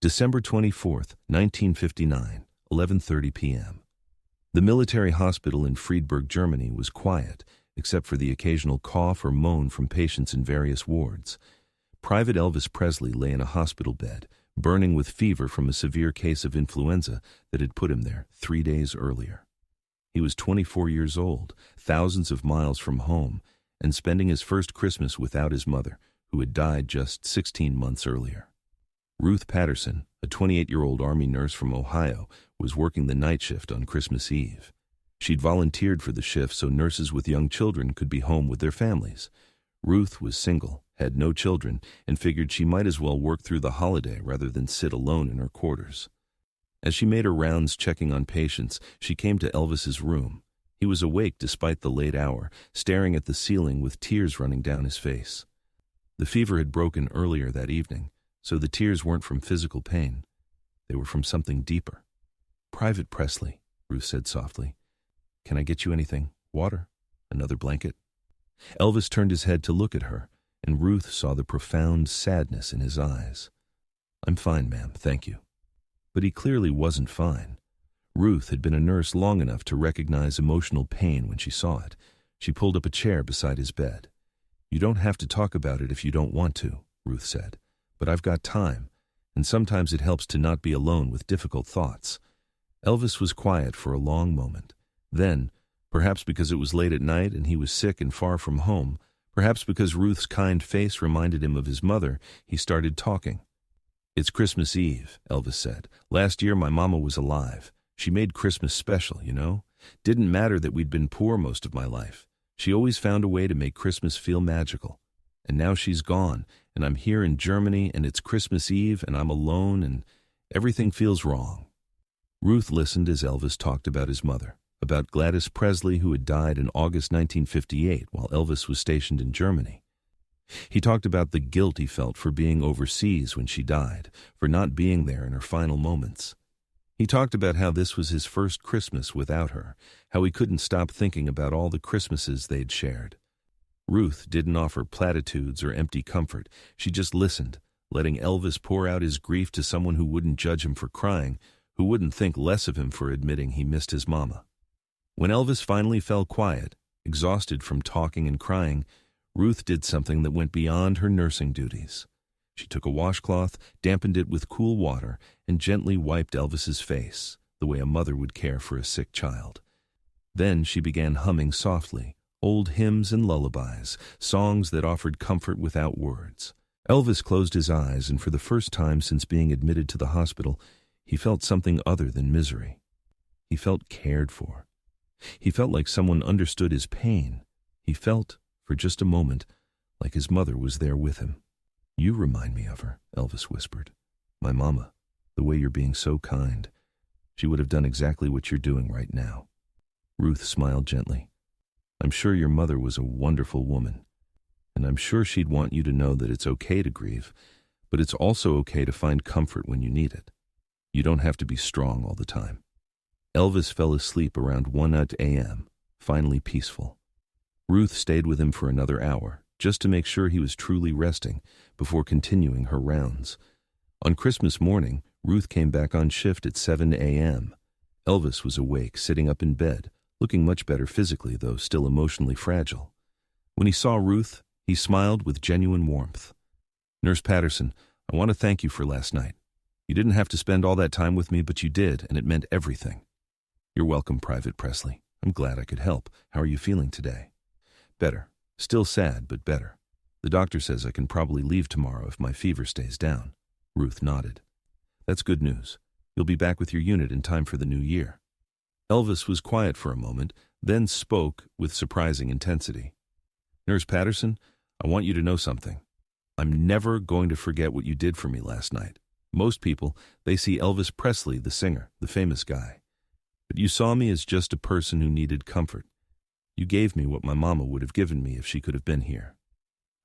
December 24th, 1959, 11:30 p.m. The military hospital in Friedberg, Germany was quiet, except for the occasional cough or moan from patients in various wards. Private Elvis Presley lay in a hospital bed, burning with fever from a severe case of influenza that had put him there 3 days earlier. He was 24 years old, thousands of miles from home, and spending his first Christmas without his mother, who had died just 16 months earlier. Ruth Patterson, a 28-year-old Army nurse from Ohio, was working the night shift on Christmas Eve. She'd volunteered for the shift so nurses with young children could be home with their families. Ruth was single, had no children, and figured she might as well work through the holiday rather than sit alone in her quarters. As she made her rounds checking on patients, she came to Elvis's room. He was awake despite the late hour, staring at the ceiling with tears running down his face. The fever had broken earlier that evening, so the tears weren't from physical pain. They were from something deeper. "Private Presley," Ruth said softly. "Can I get you anything? Water? Another blanket?" Elvis turned his head to look at her, and Ruth saw the profound sadness in his eyes. "I'm fine, ma'am, thank you." But he clearly wasn't fine. Ruth had been a nurse long enough to recognize emotional pain when she saw it. She pulled up a chair beside his bed. "You don't have to talk about it if you don't want to," Ruth said. "But I've got time, and sometimes it helps to not be alone with difficult thoughts." Elvis was quiet for a long moment. Then, perhaps because it was late at night and he was sick and far from home, perhaps because Ruth's kind face reminded him of his mother, he started talking. "It's Christmas Eve," Elvis said. "Last year my mama was alive. She made Christmas special, you know? Didn't matter that we'd been poor most of my life. She always found a way to make Christmas feel magical. And now she's gone, and I'm here in Germany, and it's Christmas Eve, and I'm alone, and everything feels wrong." Ruth listened as Elvis talked about his mother, about Gladys Presley, who had died in August 1958 while Elvis was stationed in Germany. He talked about the guilt he felt for being overseas when she died, for not being there in her final moments. He talked about how this was his first Christmas without her, how he couldn't stop thinking about all the Christmases they'd shared. Ruth didn't offer platitudes or empty comfort. She just listened, letting Elvis pour out his grief to someone who wouldn't judge him for crying, who wouldn't think less of him for admitting he missed his mama. When Elvis finally fell quiet, exhausted from talking and crying, Ruth did something that went beyond her nursing duties. She took a washcloth, dampened it with cool water, and gently wiped Elvis's face, the way a mother would care for a sick child. Then she began humming softly, old hymns and lullabies, songs that offered comfort without words. Elvis closed his eyes, and for the first time since being admitted to the hospital, he felt something other than misery. He felt cared for. He felt like someone understood his pain. He felt, for just a moment, like his mother was there with him. "You remind me of her," Elvis whispered. "My mama, the way you're being so kind. She would have done exactly what you're doing right now." Ruth smiled gently. "I'm sure your mother was a wonderful woman, and I'm sure she'd want you to know that it's okay to grieve, but it's also okay to find comfort when you need it. You don't have to be strong all the time." Elvis fell asleep around 1 a.m., finally peaceful. Ruth stayed with him for another hour, just to make sure he was truly resting, before continuing her rounds. On Christmas morning, Ruth came back on shift at 7 a.m. Elvis was awake, sitting up in bed, looking much better physically, though still emotionally fragile. When he saw Ruth, he smiled with genuine warmth. "Nurse Patterson, I want to thank you for last night. You didn't have to spend all that time with me, but you did, and it meant everything." "You're welcome, Private Presley. I'm glad I could help. How are you feeling today?" "Better. Still sad, but better. The doctor says I can probably leave tomorrow if my fever stays down." Ruth nodded. "That's good news. You'll be back with your unit in time for the new year." Elvis was quiet for a moment, then spoke with surprising intensity. "Nurse Patterson, I want you to know something. I'm never going to forget what you did for me last night. Most people, they see Elvis Presley, the singer, the famous guy. But you saw me as just a person who needed comfort. You gave me what my mama would have given me if she could have been here."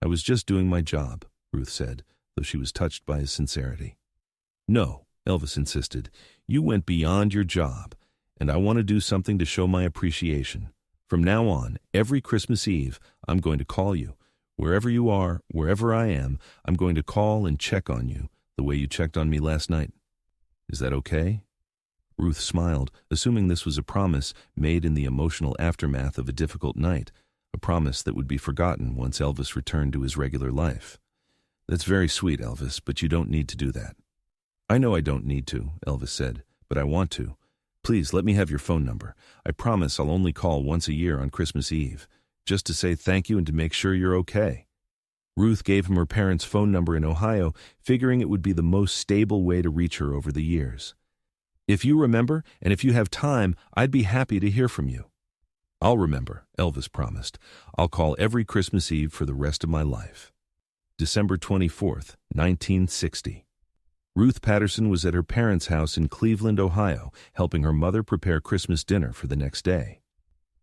"I was just doing my job," Ruth said, though she was touched by his sincerity. "No," Elvis insisted. "You went beyond your job, and I want to do something to show my appreciation. From now on, every Christmas Eve, I'm going to call you. Wherever you are, wherever I am, I'm going to call and check on you, the way you checked on me last night. Is that okay?" Ruth smiled, assuming this was a promise made in the emotional aftermath of a difficult night, a promise that would be forgotten once Elvis returned to his regular life. "That's very sweet, Elvis, but you don't need to do that." "I know I don't need to," Elvis said, "but I want to. Please let me have your phone number. I promise I'll only call once a year on Christmas Eve, just to say thank you and to make sure you're okay." Ruth gave him her parents' phone number in Ohio, figuring it would be the most stable way to reach her over the years. "If you remember, and if you have time, I'd be happy to hear from you." "I'll remember," Elvis promised. "I'll call every Christmas Eve for the rest of my life." December 24th, 1960. Ruth Patterson was at her parents' house in Cleveland, Ohio, helping her mother prepare Christmas dinner for the next day.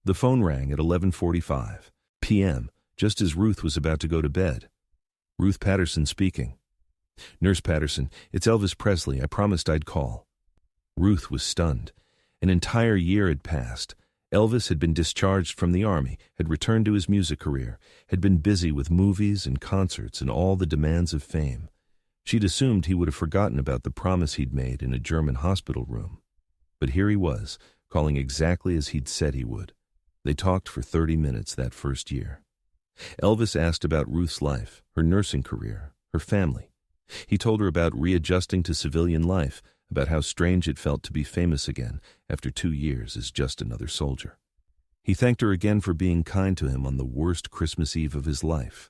The phone rang at 11:45 p.m., just as Ruth was about to go to bed. Ruth Patterson speaking. "Nurse Patterson, it's Elvis Presley. I promised I'd call." Ruth was stunned. An entire year had passed. Elvis had been discharged from the Army, had returned to his music career, had been busy with movies and concerts and all the demands of fame. She'd assumed he would have forgotten about the promise he'd made in a German hospital room. But here he was, calling exactly as he'd said he would. They talked for 30 minutes that first year. Elvis asked about Ruth's life, her nursing career, her family. He told her about readjusting to civilian life, about how strange it felt to be famous again after 2 years as just another soldier. He thanked her again for being kind to him on the worst Christmas Eve of his life.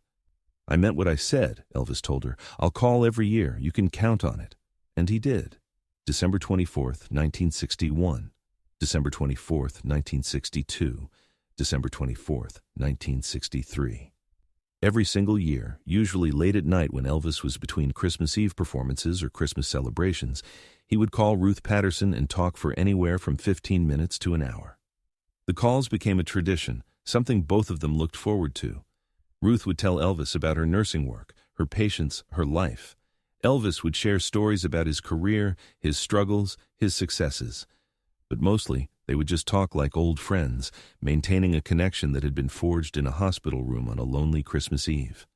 "I meant what I said," Elvis told her. "I'll call every year. You can count on it." And he did. December 24th, 1961. December 24th, 1962. December 24th, 1963. Every single year, usually late at night when Elvis was between Christmas Eve performances or Christmas celebrations, he would call Ruth Patterson and talk for anywhere from 15 minutes to an hour. The calls became a tradition, something both of them looked forward to. Ruth would tell Elvis about her nursing work, her patients, her life. Elvis would share stories about his career, his struggles, his successes. But mostly, they would just talk like old friends, maintaining a connection that had been forged in a hospital room on a lonely Christmas Eve.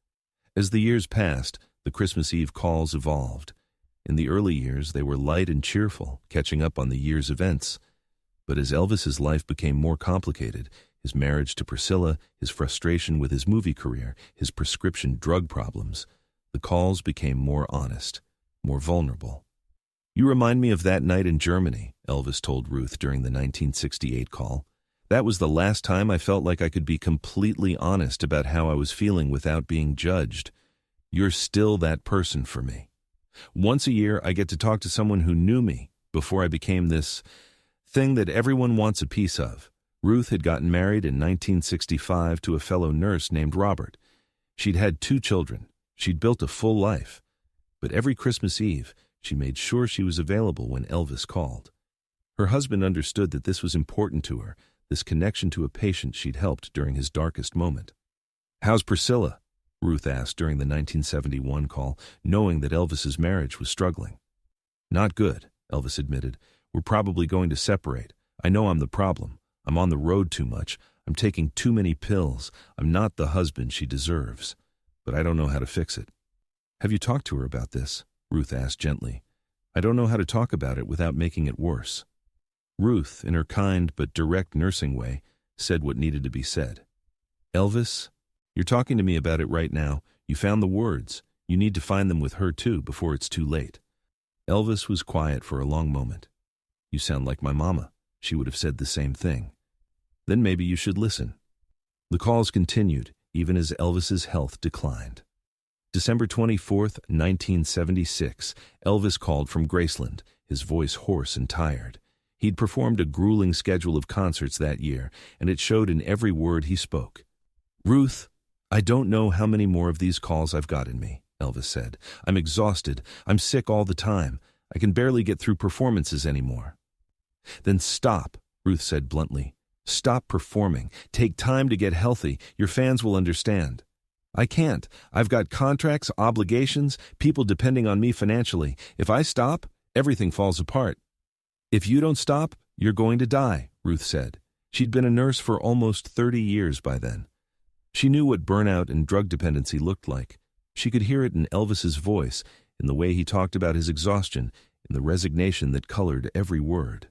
As the years passed, the Christmas Eve calls evolved. In the early years, they were light and cheerful, catching up on the year's events. But as Elvis's life became more complicated, his marriage to Priscilla, his frustration with his movie career, his prescription drug problems, the calls became more honest, more vulnerable. "You remind me of that night in Germany," Elvis told Ruth during the 1968 call. "That was the last time I felt like I could be completely honest about how I was feeling without being judged. You're still that person for me. Once a year, I get to talk to someone who knew me before I became this thing that everyone wants a piece of." Ruth had gotten married in 1965 to a fellow nurse named Robert. She'd had 2 children. She'd built a full life. But every Christmas Eve, she made sure she was available when Elvis called. Her husband understood that this was important to her, this connection to a patient she'd helped during his darkest moment. "How's Priscilla?" Ruth asked during the 1971 call, knowing that Elvis's marriage was struggling. "Not good," Elvis admitted. "We're probably going to separate. I know I'm the problem. I'm on the road too much. I'm taking too many pills. I'm not the husband she deserves. But I don't know how to fix it." "Have you talked to her about this?" Ruth asked gently. "I don't know how to talk about it without making it worse." Ruth, in her kind but direct nursing way, said what needed to be said. "Elvis, you're talking to me about it right now. You found the words. You need to find them with her too before it's too late." Elvis was quiet for a long moment. "You sound like my mama. She would have said the same thing." "Then maybe you should listen." The calls continued, even as Elvis's health declined. December 24th, 1976, Elvis called from Graceland, his voice hoarse and tired. He'd performed a grueling schedule of concerts that year, and it showed in every word he spoke. "Ruth, I don't know how many more of these calls I've got in me," Elvis said. "I'm exhausted. I'm sick all the time. I can barely get through performances anymore." "Then stop," Ruth said bluntly. "Stop performing. Take time to get healthy. Your fans will understand." "I can't. I've got contracts, obligations, people depending on me financially. If I stop, everything falls apart." "If you don't stop, you're going to die," Ruth said. She'd been a nurse for almost 30 years by then. She knew what burnout and drug dependency looked like. She could hear it in Elvis's voice, in the way he talked about his exhaustion, in the resignation that colored every word.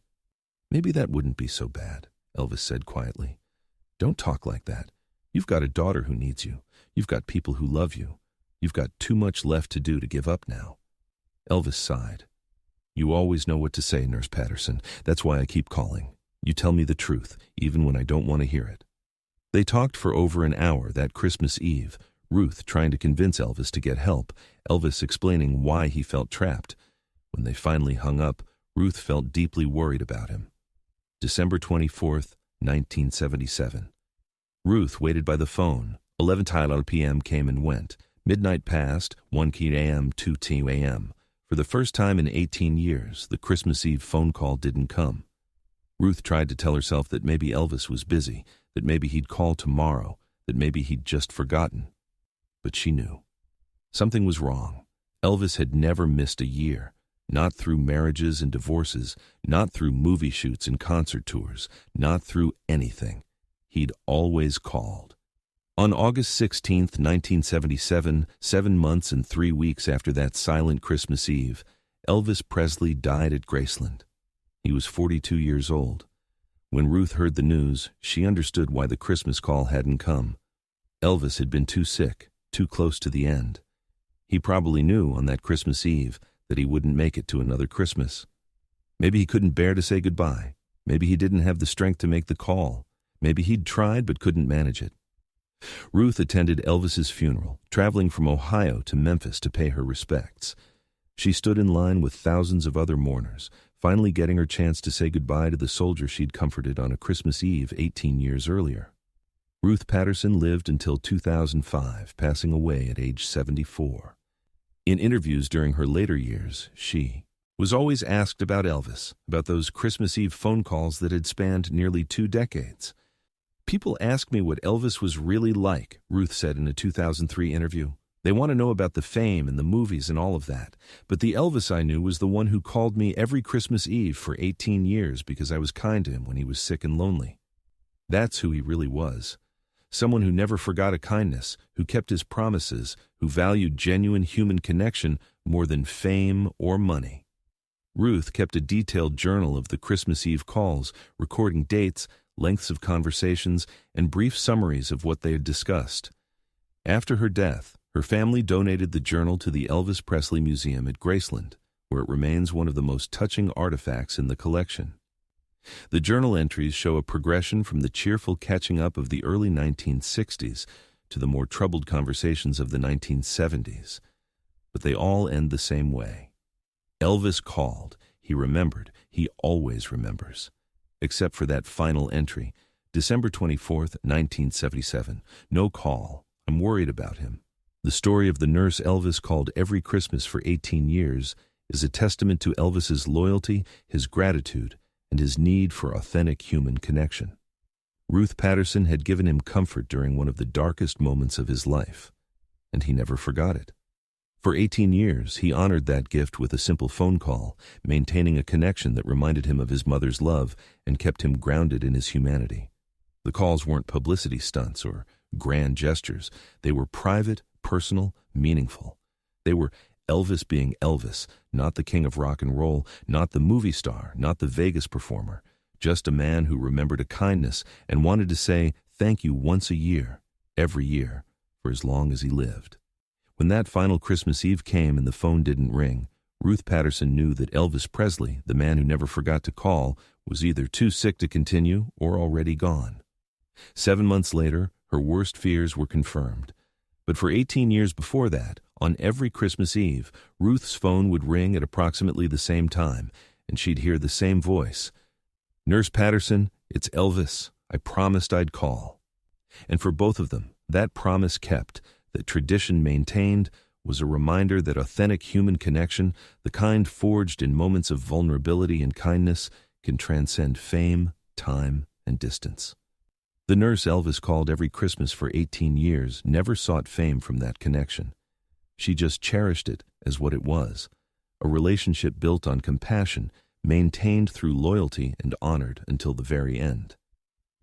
"Maybe that wouldn't be so bad," Elvis said quietly. "Don't talk like that. You've got a daughter who needs you. You've got people who love you. You've got too much left to do to give up now." Elvis sighed. "You always know what to say, Nurse Patterson. That's why I keep calling. You tell me the truth, even when I don't want to hear it." They talked for over an hour that Christmas Eve, Ruth trying to convince Elvis to get help, Elvis explaining why he felt trapped. When they finally hung up, Ruth felt deeply worried about him. December 24th, 1977. Ruth waited by the phone. 11 p.m. came and went. Midnight passed, 1 a.m., 2 a.m. For the first time in 18 years, the Christmas Eve phone call didn't come. Ruth tried to tell herself that maybe Elvis was busy, that maybe he'd call tomorrow, that maybe he'd just forgotten. But she knew. Something was wrong. Elvis had never missed a year, not through marriages and divorces, not through movie shoots and concert tours, not through anything. He'd always called. On August 16, 1977, 7 months and 3 weeks after that silent Christmas Eve, Elvis Presley died at Graceland. He was 42 years old. When Ruth heard the news, she understood why the Christmas call hadn't come. Elvis had been too sick, too close to the end. He probably knew on that Christmas Eve that he wouldn't make it to another Christmas. Maybe he couldn't bear to say goodbye. Maybe he didn't have the strength to make the call. Maybe he'd tried but couldn't manage it. Ruth attended Elvis's funeral, traveling from Ohio to Memphis to pay her respects. She stood in line with thousands of other mourners, finally getting her chance to say goodbye to the soldier she'd comforted on a Christmas Eve 18 years earlier. Ruth Patterson lived until 2005, passing away at age 74. In interviews during her later years, she was always asked about Elvis, about those Christmas Eve phone calls that had spanned nearly 2 decades. "People ask me what Elvis was really like," Ruth said in a 2003 interview. "They want to know about the fame and the movies and all of that. But the Elvis I knew was the one who called me every Christmas Eve for 18 years because I was kind to him when he was sick and lonely." That's who he really was. Someone who never forgot a kindness, who kept his promises, who valued genuine human connection more than fame or money. Ruth kept a detailed journal of the Christmas Eve calls, recording dates, lengths of conversations, and brief summaries of what they had discussed. After her death, her family donated the journal to the Elvis Presley Museum at Graceland, where it remains one of the most touching artifacts in the collection. The journal entries show a progression from the cheerful catching up of the early 1960s to the more troubled conversations of the 1970s. But they all end the same way. Elvis called. He remembered. He always remembers. Except for that final entry, December 24th, 1977. "No call. I'm worried about him." The story of the nurse Elvis called every Christmas for 18 years is a testament to Elvis's loyalty, his gratitude, and his need for authentic human connection. Ruth Patterson had given him comfort during one of the darkest moments of his life, and he never forgot it. For 18 years, he honored that gift with a simple phone call, maintaining a connection that reminded him of his mother's love and kept him grounded in his humanity. The calls weren't publicity stunts or grand gestures. They were private, personal, meaningful. They were Elvis being Elvis, not the king of rock and roll, not the movie star, not the Vegas performer, just a man who remembered a kindness and wanted to say thank you once a year, every year, for as long as he lived. When that final Christmas Eve came and the phone didn't ring, Ruth Patterson knew that Elvis Presley, the man who never forgot to call, was either too sick to continue or already gone. 7 months later, her worst fears were confirmed. But for 18 years before that, on every Christmas Eve, Ruth's phone would ring at approximately the same time, and she'd hear the same voice. "Nurse Patterson, it's Elvis. I promised I'd call." And for both of them, that promise kept, that tradition maintained, was a reminder that authentic human connection, the kind forged in moments of vulnerability and kindness, can transcend fame, time, and distance. The nurse Elvis called every Christmas for 18 years never sought fame from that connection. She just cherished it as what it was, a relationship built on compassion, maintained through loyalty and honored until the very end.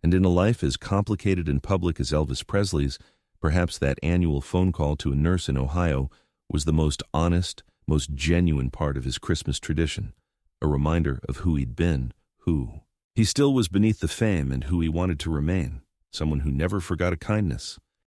And in a life as complicated and public as Elvis Presley's, perhaps that annual phone call to a nurse in Ohio was the most honest, most genuine part of his Christmas tradition, a reminder of who he'd been, who he still was beneath the fame, and who he wanted to remain, someone who never forgot a kindness.